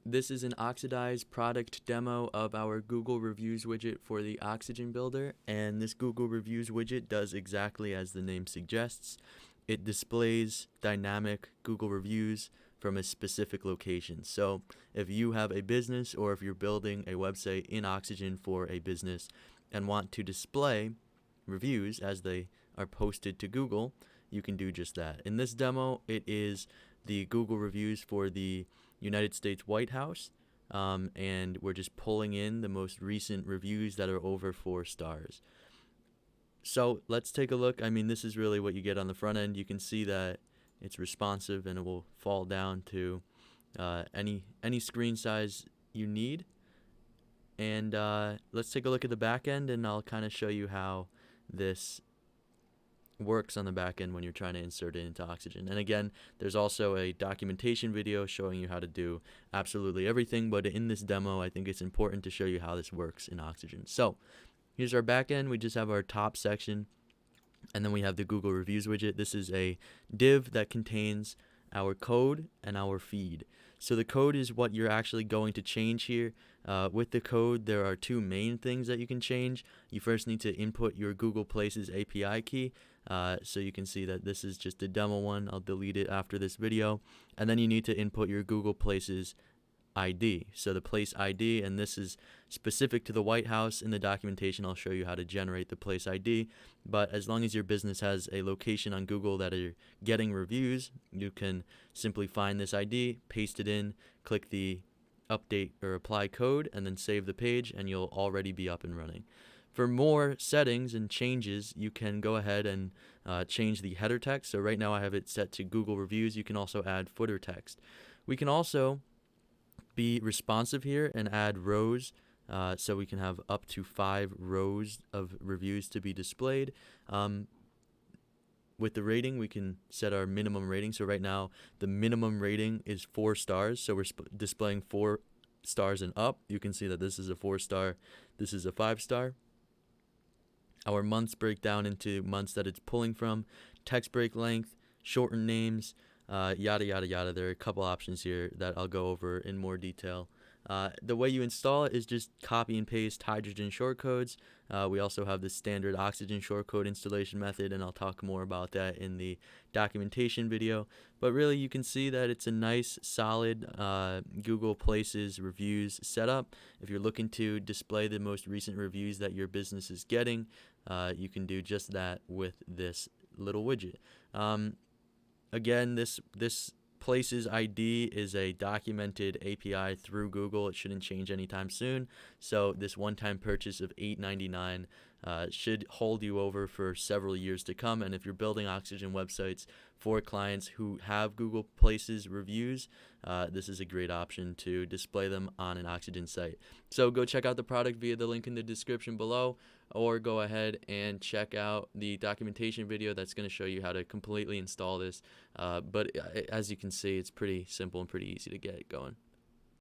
this is an oxidized product demo of our Google Reviews widget for the Oxygen Builder, and this Google Reviews widget does exactly as the name suggests. It displays dynamic Google reviews from a specific location. So if you have a business or if you're building a website in Oxygen for a business and want to display reviews as they are posted to Google, you can do just that. In this demo, it is the Google reviews for the United States White House, and we're just pulling in the most recent reviews that are over 4 stars. So let's take a look. I mean, this is really what you get on the front end. You can see that it's responsive and it will fall down to any screen size you need. And let's take a look at the back end, and I'll kind of show you how this works on the back end when you're trying to insert it into Oxygen. And again, there's also a documentation video showing you how to do absolutely everything, but in this demo, I think it's important to show you how this works in Oxygen. So here's our back end. We just have our top section, and then we have the Google Reviews widget. This is a div that contains our code and our feed. So the code is what you're actually going to change here. With the code, there are 2 main things that you can change. You first need to input your Google Places API key. So you can see that this is just a demo one. I'll delete it after this video. And then you need to input your Google Places ID. So the PlaceID, and this is specific to the White House. In the documentation, I'll show you how to generate the PlaceID. But as long as your business has a location on Google that are getting reviews, you can simply find this ID, paste it in, click the update or apply code, and then save the page, and you'll already be up and running. For more settings and changes, you can go ahead and change the header text. So right now I have it set to Google Reviews. You can also add footer text. We can also be responsive here and add rows, so we can have up to 5 rows of reviews to be displayed. With the rating, we can set our minimum rating. So right now the minimum rating is 4 stars, so we're displaying 4 stars and up. You can see that this is a 4-star, this is a 5-star. Our months break down into months that it's pulling from, text break length, shortened names, yada yada yada. There are a couple options here that I'll go over in more detail. The way you install it is just copy and paste hydrogen shortcodes. We also have the standard Oxygen shortcode installation method, and I'll talk more about that in the documentation video. But really, you can see that it's a nice, solid Google Places reviews setup. If you're looking to display the most recent reviews that your business is getting, you can do just that with this little widget. Again, this Places ID is a documented API through Google. It shouldn't change anytime soon. So this one-time purchase of $8.99 should hold you over for several years to come. And if you're building Oxygen websites for clients who have Google Places reviews, this is a great option to display them on an Oxygen site. So go check out the product via the link in the description below, or go ahead and check out the documentation video that's going to show you how to completely install this. But as you can see, it's pretty simple and pretty easy to get going.